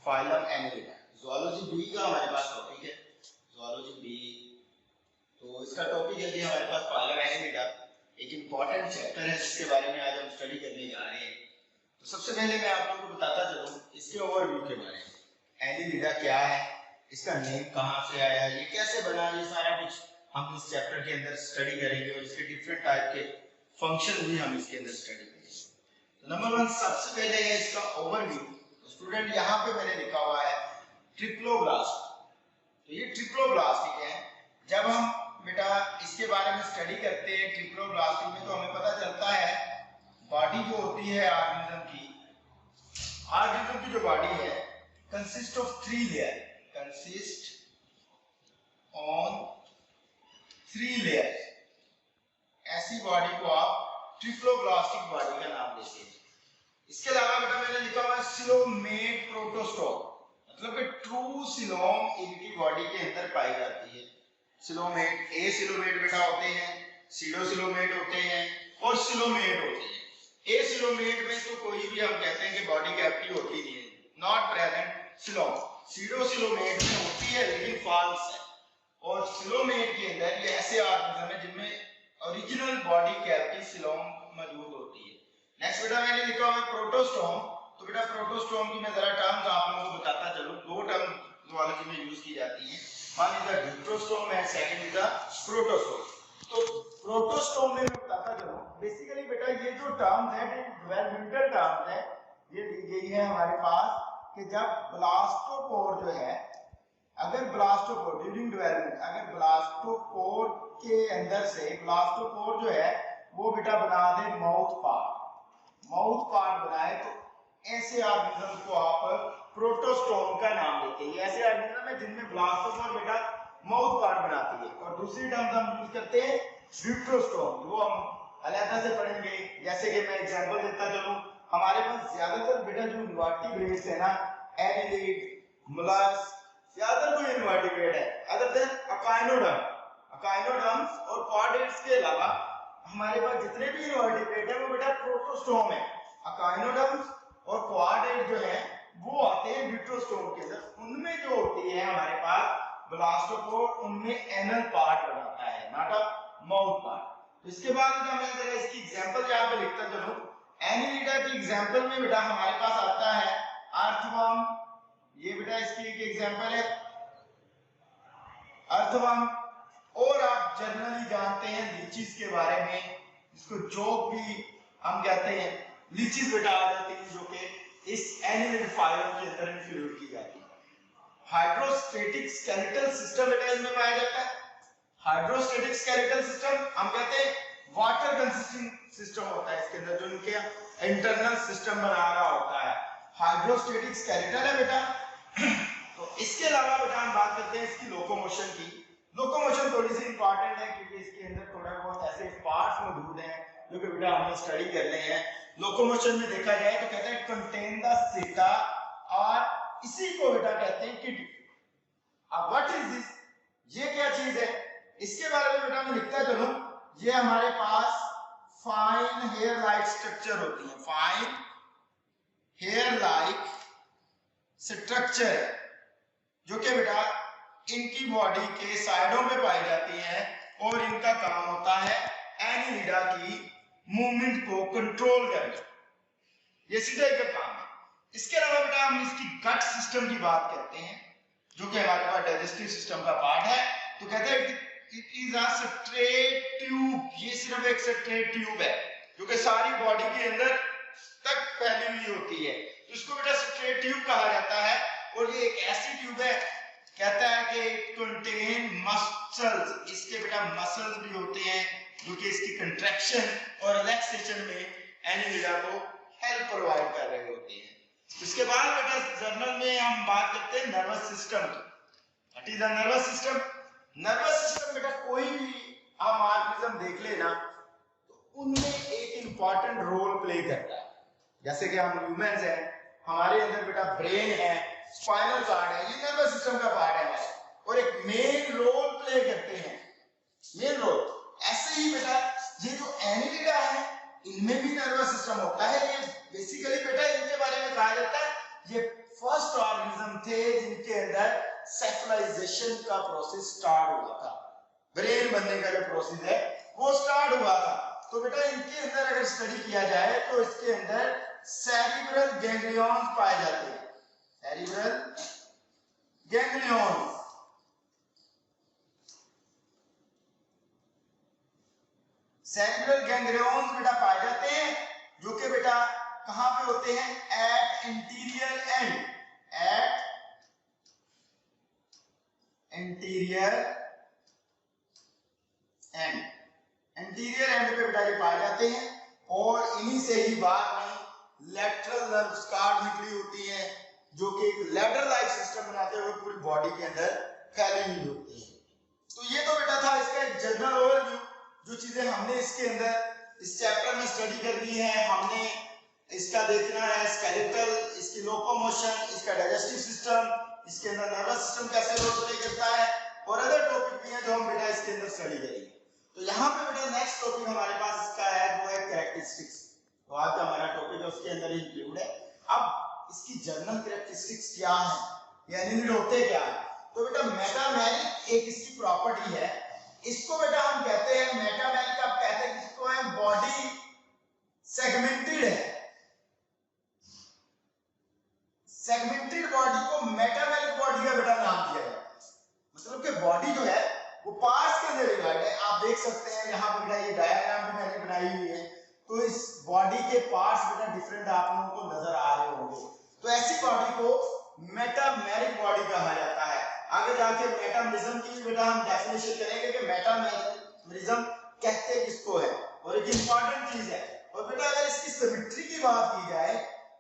Phylum Annelida. Zoology B का हमारे पास topic है, ज़ूलॉजी बी। तो इसका टॉपिक है कि हमारे पास फाइलम एनिलिडा एक इम्पॉर्टेंट चैप्टर है जिसके बारे में आज हम स्टडी करने जा रहे हैं। तो सबसे पहले मैं आप लोगों को बताता चलूं इसके ओवरव्यू के बारे में। एनिलिडा क्या है, इसका नेम कहाँ से आया, ये कैसे बना, ये सारा कुछ हम इस चैप्टर के अंदर स्टडी करेंगे और इसके डिफरेंट टाइप के फंक्शन भी हम इसके अंदर स्टडी करेंगे। तो नंबर 1 सबसे पहले है इसका ओवरव्यू। स्टूडेंट यहाँ पे मैंने लिखा हुआ है ट्रिप्लोब्लास्ट। तो ये ट्रिप्लोब्लास्टिक है। जब हम बेटा इसके बारे में स्टडी करते हैं ट्रिप्लोब्लास्टिक में, तो हमें पता चलता है बॉडी जो होती है ऑर्गेनिज्म की जो बॉडी है consist of 3 layer, consist on 3 layer. ऐसी बॉडी को आप ट्रिप्लोब्लास्टिक बॉडी का नाम देते हैं। इसके अलावा बेटा मैंने लिखा हुआ है सिलोमेट प्रोटोस्टोम, मतलब कि ट्रू सिलोम इनकी बॉडी के अंदर पाई जाती है। सिलोमेट, ए सिलोमेट बेटा होते हैं, सीडोसिलोमेट होते हैं और सिलोमेट होते हैं। ए सिलोमेट में तो कोई भी हम कहते हैं कि बॉडी कैविटी होती नहीं है, नॉट प्रेजेंट सिलोम। सीडोसिलोमेट में होती है लेकिन फॉल्स है। और सिलोमेट के अंदर ये ऐसे ऑर्गेनिज्म है जिनमें ओरिजिनल बॉडी कैविटी सिलोम मौजूद होती है। नेक्स्ट बेटा मैंने लिखा हुआ है प्रोटोस्टोम। तो बेटा प्रोटोस्टोम की मैं जरा टर्म्स आप लोगों को बताता चलूं। 2 टर्म ज़ूलॉजी में यूज की जाती है, one is the deuterostome and second is the protostome. तो प्रोटोस्टोम में मैं बताता चलूं, बेसिकली बेटा ये जो टर्म्स है डेवलपमेंटल टर्म्स है, ये दी गई है हमारे पास कि जब ब्लास्टोपोर जो है, अगर ब्लास्टोपोर ड्यूरिंग डेवलपमेंट, अगर ब्लास्टोपोर के अंदर से ब्लास्टोपोर जो है वो बेटा बना दे माउथ पार्ट बनाए, तो ऐसे ऑर्गेनिज्म को आप प्रोटोस्टोम का नाम देते हैं। ऐसे ऑर्गेनिज्म है जिनमें ब्लास्टोपोर बेटा माउथ पार्ट बनाती है। और दूसरी टर्म हम यूज करते हैं ड्यूट्रोस्टोम, वो हम अलग से पढ़ेंगे। जैसे कि मैं एग्जांपल देता चलूं, हमारे पास ज्यादातर बेटा जो इनवर्टिब्रेट्स है ना, एनिलिड, मोलस्क, ज्यादातर कोई इनवर्टिब्रेट है अदर देन अकाइनोडर्म्स और कॉर्डेट्स के अलावा हमारे पास जितने भी इनवर्टिब्रेट है वो बेटा प्रोटोस्टोम है। अकाइनोडर्म्स और क्वाड्रेट जो है वो आते हैं ड्यूट्रोस्टोम के अंदर। उनमें जो होती है हमारे पास ब्लास्टोपोर, उनमें एनल पार्ट बनाता है, नॉट अ माउथ पार्ट। तो इसके बाद बेटा मैं जरा इसकी एग्जांपल यहां पे लिखता चलूं। एनिलिडा की एग्जांपल में बेटा हमारे पास आता है अर्थवर्म। ये बेटा इसकी एक एग्जांपल है अर्थवर्म। और आप जनरली जानते हैं लीचीज के बारे में, जिसको जोक भी हम कहते हैं। लीचीज बेटा आ जाती है जो कि इस एनिलिड फाइलम के अंदर इंक्लूड की जाती है। हाइड्रोस्टेटिक स्केलेटल सिस्टम बेटा इसमें पाया जाता है। हाइड्रोस्टेटिक स्केलेटल सिस्टम हम कहते हैं वाटर कंसिस्टिंग सिस्टम होता है इसके अंदर, जो इनके इंटरनल सिस्टम बना रहा होता है। हाइड्रोस्टेटिक स्केलेटल है बेटा। तो इसके अलावा बेटा हम बात करते हैं इसकी लोकोमोशन की। लोकोमोशन थोड़ी सी इंपॉर्टेंट है क्योंकि इसके अंदर थोड़ा बहुत ऐसे पार्ट्स मौजूद हैं जो कि बेटा हमें स्टडी करने हैं। लोकोमोशन में देखा जाए तो कहते हैं कंटेन द सीटा, और इसी को बेटा कहते हैं किडनी। अब व्हाट इज दिस, ये क्या चीज है, इसके बारे में बेटा मैं लिखता चलूं। ये हमारे पास फाइन हेयर लाइक स्ट्रक्चर होती है, फाइन हेयर लाइक स्ट्रक्चर है जो कि बेटा इनकी बॉडी के साइडों में पाई जाती है और इनका काम होता है एनिलिडा की मूवमेंट को कंट्रोल करना। ये सीधा एक काम है। इसके अलावा बेटा हम इसकी गट सिस्टम की बात करते हैं जो कि हमारे पास डाइजेस्टिव सिस्टम का पार्ट है। तो कहते हैं it is a straight tube. ये सिर्फ एक स्ट्रेट ट्यूब है जो कि सारी बॉडी के अंदर तक फैली हुई होती है, तो इसको बेटा स्ट्रेट ट्यूब कहा जाता है। और ये एक ऐसी ट्यूब है, कहता है कि कंटेन मसल्स, इसके बेटा मसल्स भी होते हैं जो कि इसकी कंट्रैक्शन और रिलैक्सेशन में एनिलिडा को हेल्प प्रोवाइड कर रहे होते हैं। इसके बाद बेटा जर्नल में हम बात करते हैं नर्वस सिस्टम की। What is the nervous system? Nervous system बेटा कोई भी हम ऑर्गेनिज्म देख लेना तो उनमें एक इंपॉर्टेंट रोल प्ले करता है। जैसे कि हम ह्यूमंस हैं, हमारे अंदर बेटा ब्रेन है, स्पाइनल कॉर्ड है, ये नर्वस सिस्टम का पार्ट है और एक मेन रोल प्ले करते हैं, मेन रोल। ऐसे ही बेटा ये जो एनिलिडा है इनमें भी नर्वस सिस्टम होता है। ये बेसिकली बेटा इनके बारे में कहा जाता है ये फर्स्ट ऑर्गेनिज्म थे जिनके अंदर सेफलाइजेशन का प्रोसेस स्टार्ट हुआ था, ब्रेन बनने का जो प्रोसेस है वो स्टार्ट हुआ था। तो बेटा इनके अंदर अगर स्टडी किया जाए तो इसके अंदर सेरिब्रल गैंग्लियॉन्स पाए जाते हैं, सेरिब्रल गैंग्लियॉन्स। सेरिब्रल गैंग्लियॉन्स बेटा पाए जाते हैं जो कि बेटा कहां पे होते हैं, at interior end, at interior end, interior end पे बेटा ये पाए जाते हैं और इन्हीं से ही बाद में लैटरल नर्व्स कार्ड निकली होती है जो कि एक लैडर लाइक सिस्टम बनाते हुए पूरी बॉडी के अंदर फैली हुई होती है। तो ये तो बेटा था इसका एक जनरल ओवरव्यू, जो चीजें हमने इसके अंदर इस चैप्टर में स्टडी करनी है। हमने इसका देखना है स्केलेटल, इसकी लोकोमोशन, इसका डाइजेस्टिव सिस्टम, इसके अंदर नर्वस सिस्टम कैसे रोल प्ले करता है और अदर टॉपिक भी हैं जो हम बेटा इसके अंदर स्टडी करेंगे। तो यहाँ पे बेटा नेक्स्ट टॉपिक हमारे पास इसका है वो है कैरेक्टरिस्टिक्स। तो आज का हमारा टॉपिक है उसके अंदर इंक्लूड है। अब इसकी जनरल कैरेक्टरिस्टिक्स क्या है, यानी एनिमिड होते क्या है। तो बेटा मेटामेरिक एक इसकी प्रॉपर्टी है, इसको बेटा हम कहते हैं मेटामेरिक, आप कहते हैं किसको है, बॉडी सेगमेंटेड है। सेगमेंटेड बॉडी को मेटामेरिक बॉडी का बेटा नाम दिया गया, मतलब कि बॉडी जो है वो पार्ट्स के अंदर डिवाइड है। आप देख सकते हैं यहाँ पर बेटा ये डायग्राम भी मैंने बनाई हुई है, तो इस बॉडी के पार्ट्स बेटा डिफरेंट आप लोगों को नजर आ रहे होंगे। तो ऐसी बॉडी को मेटामेरिक बॉडी कहा जाता है। आगे जाके मेटामरिज्म की बेटा हम डेफिनेशन करेंगे कि मेटामरिज्म कहते किसको है और एक इंपॉर्टेंट चीज है। और बेटा अगर इसकी सिमेट्री की बात की जाए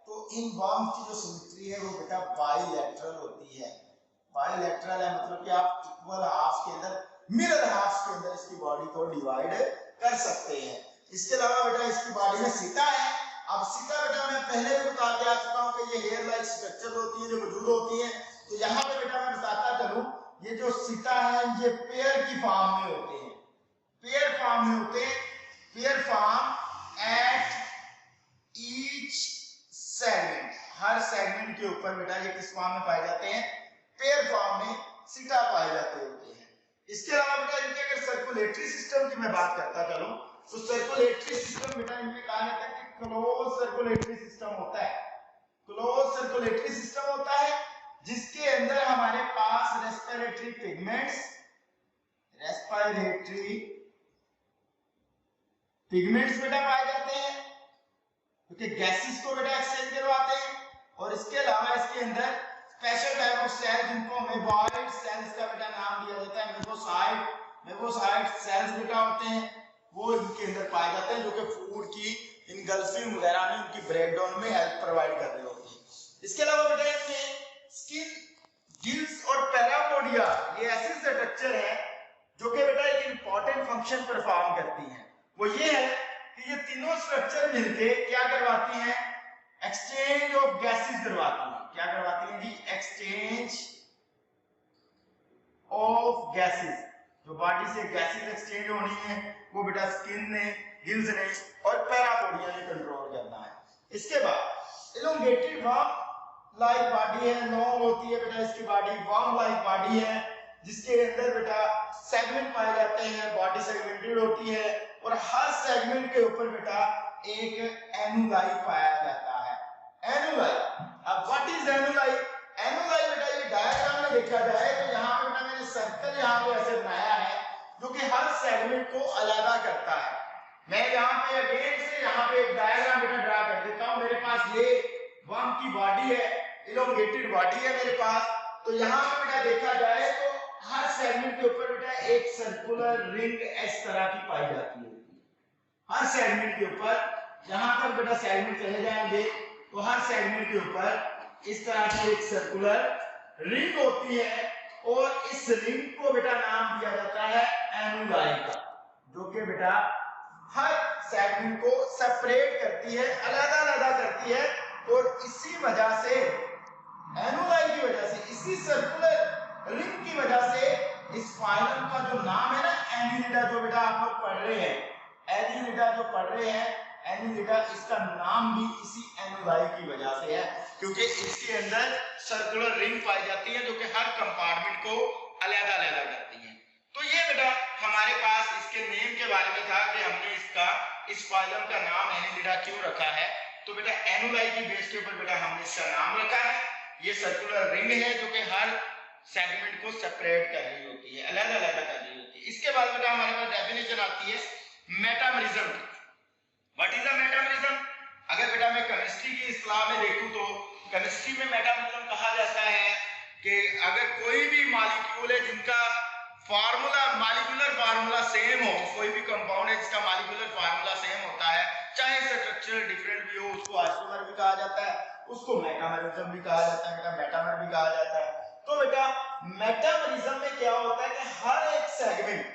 तो इन वर्म्स की जो सिमेट्री है वो बेटा बाइलैटरल होती है। बाइलैटरल है मतलब कि आप इक्वल हाफ्स के अंदर, मिरर हाफ्स के अंदर इसकी बॉडी को डिवाइड कर सकते हैं। इसके अलावा बेटा इसकी बॉडी में सीता है। अब सीता बेटा मैं पहले भी बता के आ चुका हूं कि ये हेयर लाइक स्ट्रक्चर होती है जो मौजूद होती है। तो यहाँ पे बेटा मैं बताता चलूं, ये जो सीता है ये पेयर की फॉर्म में होते हैं, पेयर फॉर्म में होते हैं, pair form at each segment, her segment के ऊपर बेटा ये किस फॉर्म में पाए जाते हैं, पेयर फॉर्म में सीटा पाए जाते होते हैं। इसके अलावा बेटा इनके अगर सर्कुलेटरी सिस्टम की मैं बात करता चलूं तो सर्कुलेटरी सिस्टम बेटा इनमें कहा जाता है कि क्लोज सर्कुलेटरी सिस्टम होता है, क्लोज सर्कुलेटरी सिस्टम होता है जिसके अंदर हमारे पास रेस्पिरेटरी पिगमेंट्स, रेस्पिरेटरी पिगमेंट्स बेटा पाए जाते हैं क्योंकि गैसेस को बेटा एक्सचेंज करवाते हैं। और इसके अलावा इसके अंदर स्पेशल टाइप ऑफ सेल जिनको मेबॉइड सेल्स का बेटा नाम दिया जाता है, मेबोसाइट सेल्स बेटा होते हैं, वो इनके अंदर पाए जाते हैं जो कि फूड की इनगल्फिंग वगैरह में उनकी ब्रेकडाउन में हेल्प प्रोवाइड कर रहे होते हैं। इसके अलावा बेटा इसमें स्किन, गिल्स और पैरापोडिया ये ऐसे स्ट्रक्चर है जो कि बेटा एक इंपॉर्टेंट फंक्शन परफॉर्म करती हैं। वो ये है कि ये तीनों स्ट्रक्चर मिलके क्या करवाती हैं, एक्सचेंज ऑफ गैसेस करवाती हैं। क्या करवाती हैं जी, एक्सचेंज ऑफ गैसेस। जो बॉडी से गैसेस एक्सचेंज होनी है वो बेटा स्किन ने, गिल्स ने और पैरापोडिया ने कंट्रोल करना है। इसके बाद इलोंगेटेड वर्म लाइक बॉडी है, लॉन्ग होती है बेटा इसकी बॉडी, वर्म लाइक बॉडी है जिसके अंदर बेटा सेगमेंट पाए जाते हैं, बॉडी सेगमेंटेड होती है और हर सेगमेंट के ऊपर बेटा एक एनुलाई पाया जाता है, एनुलाई। अब व्हाट इज एनुलाई, एनुलाई बेटा ये डायग्राम में देखा जाए तो यहाँ पे बेटा मैंने सर्कल यहाँ पे ऐसे बनाया है जो कि हर सेगमेंट को अलग करता है। मैं यहाँ पे अगेन से यहाँ पे एक डायग्राम बेटा ड्रा कर देता हूँ। मेरे पास ये वर्म की बॉडी है, इलोंगेटेड बॉडी है मेरे पास। तो यहाँ पे बेटा देखा जाए तो हर सेगमेंट के ऊपर बेटा एक सर्कुलर रिंग इस तरह की पाई जाती है। हर सेगमेंट के ऊपर जहां तक बेटा सेगमेंट चले जाएंगे तो हर सेगमेंट के ऊपर इस तरह की एक सर्कुलर रिंग होती है और इस रिंग को बेटा नाम दिया जाता है एनुलाई का, जो कि बेटा हर सेगमेंट को सेपरेट करती है, अलग-अलग करती है। और इसी वजह से एनुलाई की वजह से, इसी सर्कुलर रिंग की वजह से इस फाइलम का जो नाम है ना एनिलिडा, जो बेटा आप लोग पढ़ रहे हैं, एनिलिडा जो पढ़ रहे हैं, एनिलिडा, इसका नाम भी इसी एनोलाई की वजह से है, क्योंकि इसके अंदर सर्कुलर रिंग पाई जाती है जो कि हर कंपार्टमेंट को अलग-अलग करती है। तो ये बेटा हमारे पास इसके नेम के बारे में था कि हमने इस फाइलम का नाम एनिलिडा क्यों रखा है। तो बेटा एनोलाई की बेस के ऊपर बेटा हमने इसका नाम रखा है। ये सर्कुलर रिंग है जो कि हर सेगमेंट को सेपरेट कर रही होती है, अलग-अलग कर रही होती है। इसके बाद बेटा हमारे पास डेफिनेशन आती है metamerism. What is a metamerism? अगर बेटा मैं केमिस्ट्री की इस्तेलाह में देखूं तो केमिस्ट्री में मेटामरिज्म कहा जाता है कि अगर कोई भी मॉलिक्यूल है जिनका मॉलिक्यूलर फार्मूला सेम हो, कोई भी कंपाउंड है जिसका मॉलिक्यूलर फार्मूला सेम होता है, चाहे स्ट्रक्चर डिफरेंट भी हो, उसको आइसोमर भी कहा जाता है, उसको मेटामरिज्म भी कहा जाता है, बेटा मेटामर भी कहा जाता है। तो बेटा मेटामरिज्म में क्या होता है कि हर सेगमेंट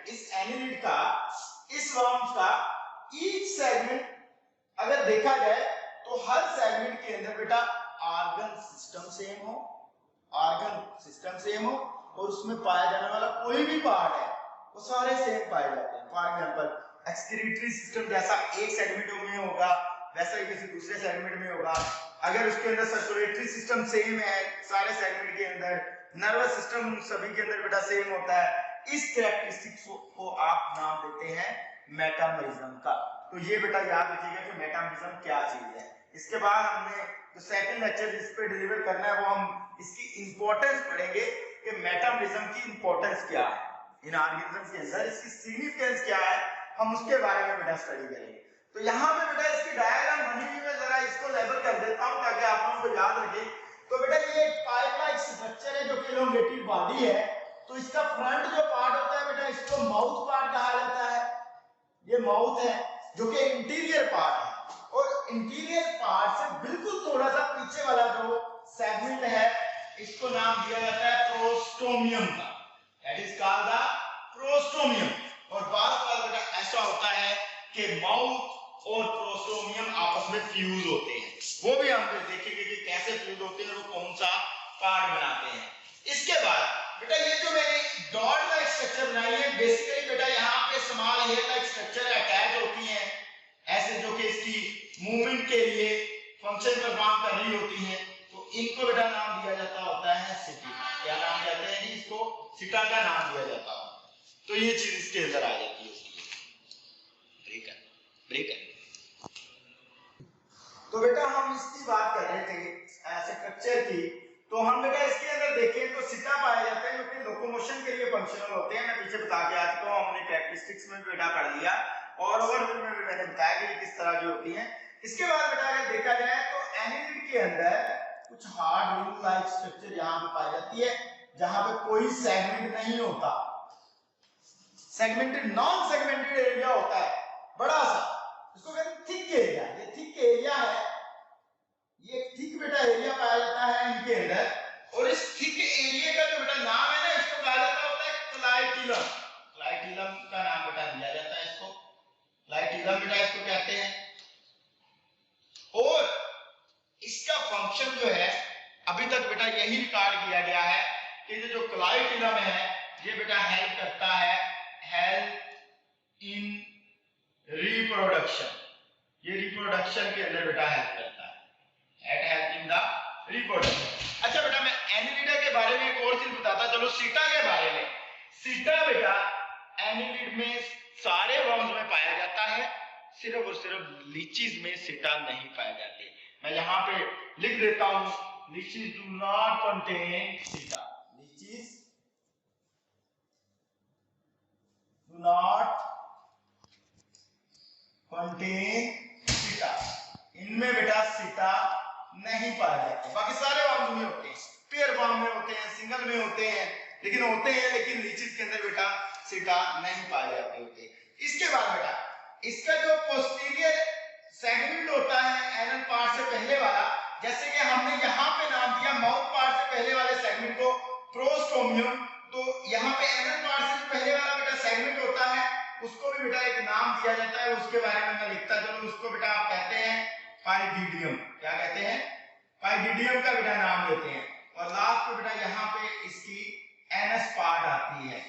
इस एनिलिड का, इस वर्म्स का ईच सेगमेंट अगर देखा जाए तो हर सेगमेंट के अंदर बेटा ऑर्गन सिस्टम सेम हो और उसमें पाया जाने वाला कोई भी पार्ट है वो सारे सेम पाए जाते हैं। फॉर एग्जांपल एक्सक्रीटरी सिस्टम जैसा एक सेगमेंट में होगा वैसा ही किसी दूसरे सेगमेंट में होगा। अगर उसके अंदर सर्कुलेटरी सिस्टम सेम है सारे सेगमेंट के अंदर, नर्वस सिस्टम सभी के अंदर बेटा सेम होता है। इस कैरेक्टरिस्टिक्स को आप नाम देते हैं मेटामरिज्म का। तो ये बेटा याद रखिएगा कि मेटामरिज्म क्या चीज है। इसके बाद हमने जो सेकंड लेक्चर इस पे डिलीवर करना है वो हम इसकी इंपॉर्टेंस पढ़ेंगे कि मेटामरिज्म की इंपॉर्टेंस क्या है इन ऑर्गेनिज्म के अंदर, इसकी सिग्निफिकेंस क्या है, हम उसके बारे में बेटा स्टडी करेंगे। तो यहाँ पे बेटा इसकी डायग्राम बनी हुई है, जरा इसको लेबल कर देता हूँ ताकि आप लोगों को याद रखे। तो बेटा ये पाइप लाइक स्ट्रक्चर है जो कि एलोंगेटेड बॉडी है। तो इसका फ्रंट जो पार्ट होता है बेटा इसको माउथ पार्ट कहा जाता है। ये माउथ है जो कि इंटीरियर पार्ट है, और इंटीरियर पार्ट से बिल्कुल थोड़ा सा पीछे वाला जो सेगमेंट है इसको नाम दिया जाता है प्रोस्टोमियम का। That is called the prostomium. और बार बेटा ऐसा होता है कि माउथ और प्रोस्टोमियम आपस में फ्यूज होते हैं, वो भी हम देखेंगे कि कैसे फ्यूज होते हैं और वो कौन सा पार्ट बनाते हैं। इसके बाद बेटा ये जो मैंने डॉट लाइक स्ट्रक्चर बनाई है, बेसिकली बेटा यहाँ पे small hair like structure attach होती है ऐसे, जो कि इसकी मूवमेंट के लिए फंक्शन परफॉर्म कर रही होती है। तो इनको बेटा नाम दिया जाता होता है सिटी। क्या नाम कहते हैं जी इसको? सिटा का नाम दिया जाता है। तो ये चीज इसके अंदर आ जाती है ब्रेकर। तो बेटा हम इसकी बात कर रहे थे स्ट्रक्चर की। तो हम बेटा इसके अंदर देखें तो सिटा पाया जाता है जो कि लोकोमोशन के लिए फंक्शनल होते हैं। मैं पीछे बता के आ चुका हूं, हमने कैरेक्टरिस्टिक्स में बेटा पढ़ लिया और ओवरव्यू में भी मैंने बताया कि किस तरह की होती हैं। इसके बाद बेटा अगर देखा जाए तो एनिलिड के अंदर कुछ हार्ड रिंग लाइक स्ट्रक्चर यहां पे पाई जाती है जहां पे कोई सेगमेंट नहीं होता, सेगमेंटेड नॉन सेगमेंटेड एरिया होता है बड़ा सा, इसको कहते हैं थिक एरिया। ये थिक एरिया है, ये थिक बेटा एरिया पाया जाता है इनके अंदर। और इस थिक एरिया का जो बेटा नाम है ना इसको कहा जाता होता है क्लाइटिलम। क्लाइटिलम का नाम बेटा दिया जाता है इसको, क्लाइटिलम बेटा इसको कहते हैं। और इसका फंक्शन जो है अभी तक बेटा यही रिकॉर्ड किया गया है कि ये जो क्लाइटिलम है ये बेटा हेल्प करता है, हेल्प इन रिप्रोडक्शन। ये रिप्रोडक्शन के अंदर बेटा हेल्प करता है, at help in the reproduction. अच्छा बेटा मैं एनिलिडा के बारे में एक और चीज बताता चलो, सीटा के बारे में। सीटा बेटा एनिलिड में सारे वर्म्स में पाया जाता है, सिर्फ और सिर्फ लीचीज में सीटा नहीं पाए जाते। मैं यहाँ पे लिख देता हूं, लीचीज डू नॉट कंटेन सीटा। लीचीज डू नॉट कंटेन सीटा। इनमें बेटा सीटा नहीं पाए जाते। बाकी सारे वर्म्स में होते हैं, पेयर फॉर्म में होते हैं, सिंगल में होते हैं, लेकिन होते हैं, लेकिन लीचीज के अंदर बेटा सीटा नहीं पाए जाते होते। इसके बाद बेटा इसका जो पोस्टीरियर सेगमेंट होता है एनल पार्ट से पहले वाला, जैसे कि हमने यहाँ पे नाम दिया माउथ पार्ट से पहले वाले सेगमेंट को प्रोस्टोमियम, तो यहाँ पे एनल पार्ट से जो पहले वाला बेटा सेगमेंट होता है उसको भी बेटा एक नाम दिया जाता है। उसके बारे में मैं लिखता चलूं, उसको बेटा आप कहते हैं पाइडिडियम। क्या कहते हैं? पाइडिडियम का बेटा नाम देते हैं। और लास्ट में बेटा यहाँ पे इसकी एनस पार्ट आती है।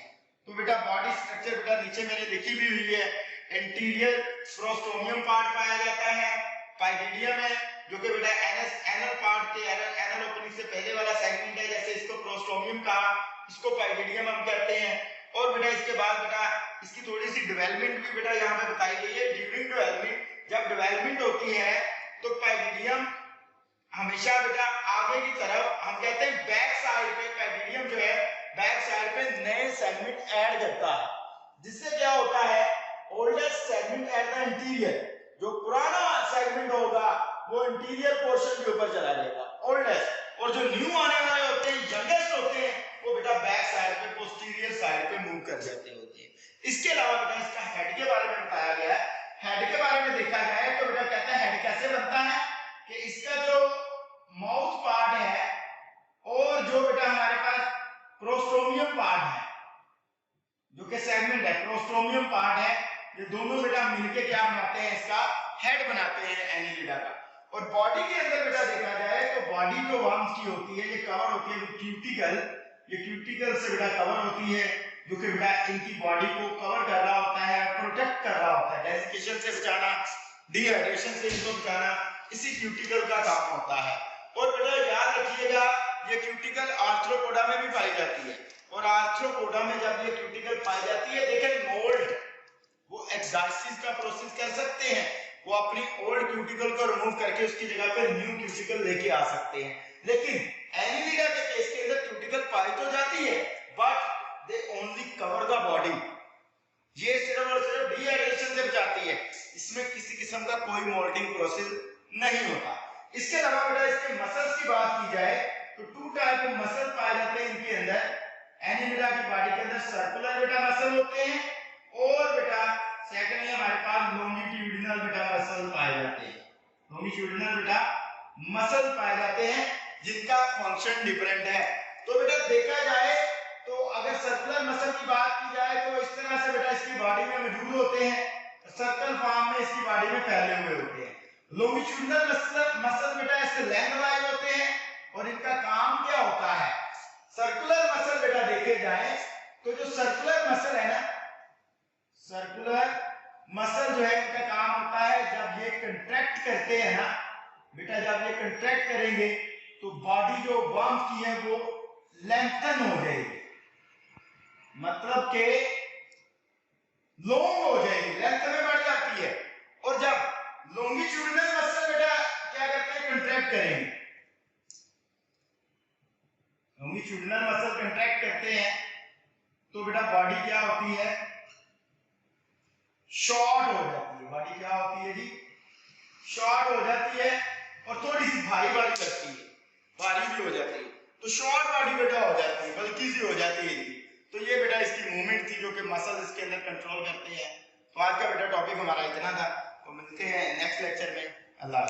तो बेटा बॉडी स्ट्रक्चर बेटा नीचे मैंने लिखी भी हुई है इंटीरियर प्रोस्टोमियम पार्ट पाया जाता है, पाइगिडियम है जो कि बेटा एनल पार्ट के एनल ओपनिंग से पहले वाला सेगमेंट है, जैसे इसको प्रोस्टोमियम कहा, इसको पाइगिडियम हम कहते हैं। और बेटा इसके बाद बेटा इसकी थोड़ी सी डेवलपमेंट भी बेटा यहाँ पे बताई गई है। ड्यूरिंग डेवलपमेंट, जब डेवलपमेंट होती है तो पाइगिडियम हमेशा बेटा आगे की तरफ, हम कहते हैं बैक साइड पे पाइगिडियम जो है बैक साइड पे नए सेगमेंट ऐड करता है, जिससे क्या होता है oldest segment at the interior, जो पुराना सेगमेंट होगा वो इंटीरियर पोर्शन के ऊपर चला जाएगा ओल्डेस्ट, और जो न्यू आने वाले होते हैं यंगेस्ट होते हैं वो बेटा बैक साइड पे पोस्टीरियर साइड पे मूव कर जाते होते हैं। इसके अलावा बेटा इसका हेड के बारे में बताया गया है। हेड के बारे में देखा जाए तो बेटा कहते हैं हेड कैसे बनता है कि इसका जो माउथ पार्ट है और जो बेटा हमारे पास प्रोस्टोमियम पार्ट है, जो कि सेगमेंट है प्रोस्टोमियम पार्ट है, ये दोनों बेटा मिलके क्या बनाते हैं, इसका हेड बनाते हैं एनिलिडा का। और बॉडी के अंदर बेटा देखा जाए तो बॉडी जो वर्म्स की होती है ये कवर होती है क्यूटिकल, ये क्यूटिकल से बेटा कवर होती है, जो कि बेटा इनकी बॉडी को कवर कर रहा होता है, प्रोटेक्ट कर रहा होता है, डेसिकेशन से बचाना, डिहाइड्रेशन से इनको बचाना, इसी क्यूटिकल का काम होता है। और बेटा याद रखिएगा ये क्यूटिकल आर्थ्रोपोडा में भी पाई जाती है, और आर्थ्रोपोडा में जब ये क्यूटिकल पाई जाती है, देखें मोल्ड वो एक्साइसिस का प्रोसेस कर सकते हैं, वो अपनी ओल्ड क्यूटिकल को रिमूव करके उसकी जगह पे न्यू क्यूटिकल लेके आ सकते हैं। लेकिन एनिलिडा के केस के अंदर क्यूटिकल पाई तो जाती है but they only cover the body, ये सिर्फ और सिर्फ डिहाइड्रेशन से बचाती है, इसमें किसी किस्म का कोई मोल्डिंग प्रोसेस नहीं होता। इसके अलावा बेटा इसके मसल्स की बात की जाए तो टू टाइप के मसल पाए जाते हैं इनके अंदर। एनिलिडा की बॉडी के अंदर सर्कुलर बेटा मसल होते हैं, और बेटा सेकंडली हमारे पास लॉन्गिट्यूडिनल बेटा मसल पाए जाते हैं, लॉन्गिट्यूडिनल बेटा मसल पाए जाते हैं जिनका फंक्शन डिफरेंट है। तो बेटा देखा जाए तो अगर सर्कुलर मसल की बात की जाए तो इस तरह से बेटा इसकी बॉडी में मौजूद होते हैं, सर्कल फॉर्म में इसकी बॉडी में फैले हुए होते हैं। लॉन्गिट्यूडिनल मसल बेटा इससे लेंथवाइज होते हैं, और इनका काम क्या होता है, सर्कुलर मसल बेटा देखे जाए तो जो सर्कुलर मसल है ना, सर्कुलर मसल जो है इनका काम होता है जब ये कंट्रैक्ट करते हैं ना बेटा, जब ये कंट्रैक्ट करेंगे तो बॉडी जो वर्म्स की है वो लेंथन हो जाएगी, मतलब के लॉन्ग हो जाएगी, लेंथ में बढ़ जाती है। और जब लॉन्गिट्यूडिनल मसल बेटा क्या करते हैं, कंट्रैक्ट करेंगे, लॉन्गिट्यूडिनल मसल कंट्रैक्ट करते हैं तो बेटा बॉडी क्या होती है, शॉर्ट हो जाती है। बॉडी क्या होती है जी, शॉर्ट हो जाती है और थोड़ी सी भारी भारी लगती है, भारी भी हो जाती है, तो शॉर्ट बॉडी बेटा हो जाती है, बल्कि सी हो जाती है। तो ये बेटा इसकी मूवमेंट थी जो कि मसल इसके अंदर कंट्रोल करते हैं। तो आज का बेटा टॉपिक हमारा इतना था, तो मिलते हैं नेक्स्ट लेक्चर में। अल्लाह।